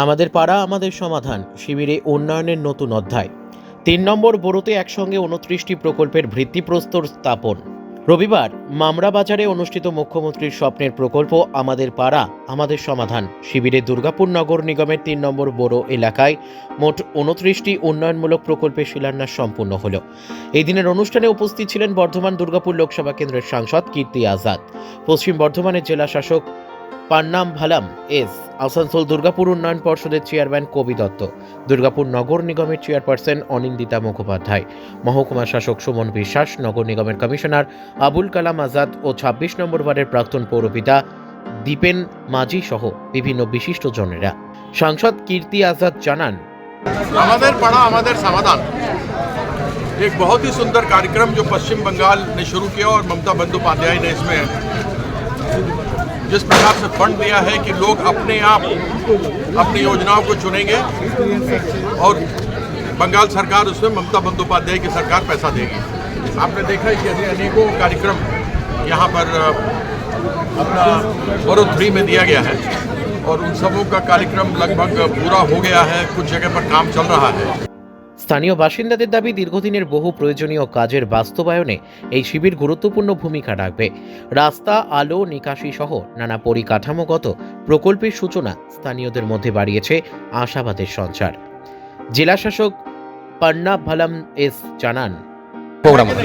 আমাদের পাড়া আমাদের সমাধান শিবিরে উন্নয়নের নতুন অধ্যায়। ৩ নম্বর বোরোতে একসঙ্গে ২৯টি প্রকল্পের ভিত্তিপ্রস্তর স্থাপন। রবিবার মামরা বাজারে অনুষ্ঠিত মুখ্যমন্ত্রীর স্বপ্নের প্রকল্প আমাদের পাড়া আমাদের সমাধান শিবিরে দুর্গাপুর নগর নিগমের ৩ নম্বর বোরো এলাকায় মোট ২৯টি উন্নয়নমূলক প্রকল্পের শিলান্যাস সম্পূর্ণ হল। এই দিনের অনুষ্ঠানে উপস্থিত ছিলেন বর্ধমান দুর্গাপুর লোকসভা কেন্দ্রের সাংসদ কীর্তি আজাদ, পশ্চিম বর্ধমানের জেলা শাসক পান্নাম ভালাম এস, আসানসোল দুর্গাপুর উন্নয়ন পর্ষদের চেয়ারম্যান কবি দত্ত, দুর্গাপুর নগর নিগমের চেয়ারপারসন অনিন্দিতা মুখোপাধ্যায়, মহকুমা শাসক সুমন বিশ্বাস, নগর নিগমের কমিশনার আবুল কালাম আজাদ ও ২৬ নম্বর ওয়ার্ডের প্রাক্তন পৌরপিতা দীপেন মাঝি সহ বিভিন্ন বিশিষ্টজনেরা। সাংসদ কীর্তি আজাদ জানান, আমাদের पाड़ा আমাদের समाधान एक बहुत ही सुंदर कार्यक्रम जो पश्चिम बंगाल ने शुरू किया और ममता बंदोपाध्याय ने इसमें जिस प्रकार से फंड दिया है कि लोग अपने आप अपनी योजनाओं को चुनेंगे और बंगाल सरकार उसमें ममता बंदोपाध्याय की सरकार पैसा देगी। आपने देखा है कि अनेकों कार्यक्रम यहाँ पर अपना बोरो 3 में दिया गया है और उन सबों का कार्यक्रम लगभग पूरा हो गया है, कुछ जगह पर काम चल रहा है। স্থানীয় বাসিন্দাদের দাবি, দীর্ঘদিনের বহু প্রয়োজনীয় কাজের বাস্তবায়নে এই শিবির গুরুত্বপূর্ণ ভূমিকা রাখবে। রাস্তা, আলো, নিকাশি সহ নানা পরিকাঠামোগত প্রকল্পের সূচনা স্থানীয়দের মধ্যে বাড়িয়েছে আশাবাদের সঞ্চার। জেলা শাসক পান্না ভালাম এস জানান,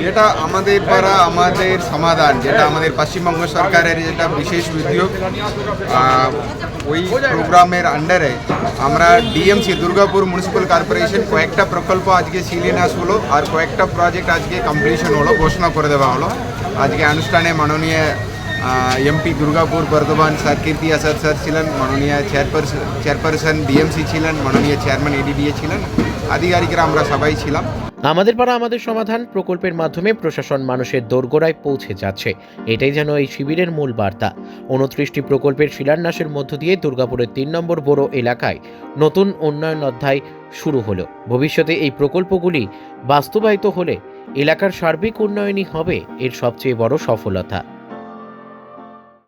যেটা আমাদের পাড়া আমাদের সমাধান, যেটা আমাদের পশ্চিমবঙ্গ সরকারের যেটা বিশেষ উদ্যোগ, ওই প্রোগ্রামের আন্ডারে আমরা ডিএমসি দুর্গাপুর মিউনিসিপ্যাল কর্পোরেশন কয়েকটা প্রকল্প আজকে শিলান্যাস হলো আর কয়েকটা প্রজেক্ট আজকে কমপ্লিশন হলো, ঘোষণা করে দেওয়া হলো। আজকে অনুষ্ঠানে মাননীয় এমপি দুর্গাপুর বর্ধমান স্যার কীর্তি আজাদ স্যার ছিলেন, মাননীয় চেয়ারপারসন ডিএমসি ছিলেন, মাননীয় চেয়ারম্যান এডিডিএ ছিলেন, আধিকারিকরা আমরা সবাই ছিলাম। আমাদের পাড়া আমাদের সমাধান প্রকল্পের মাধ্যমে প্রশাসন মানুষের দোরগোড়ায় পৌঁছে যাচ্ছে, এটাই যেন এই শিবিরের মূল বার্তা। ২৯টি প্রকল্পের শিলান্যাসের মধ্য দিয়ে দুর্গাপুরের ৩ নম্বর বোরো এলাকায় নতুন উন্নয়ন অধ্যায় শুরু হলো। ভবিষ্যতে এই প্রকল্পগুলি বাস্তবায়িত হলে এলাকার সার্বিক উন্নয়নই হবে এর সবচেয়ে বড় সফলতা।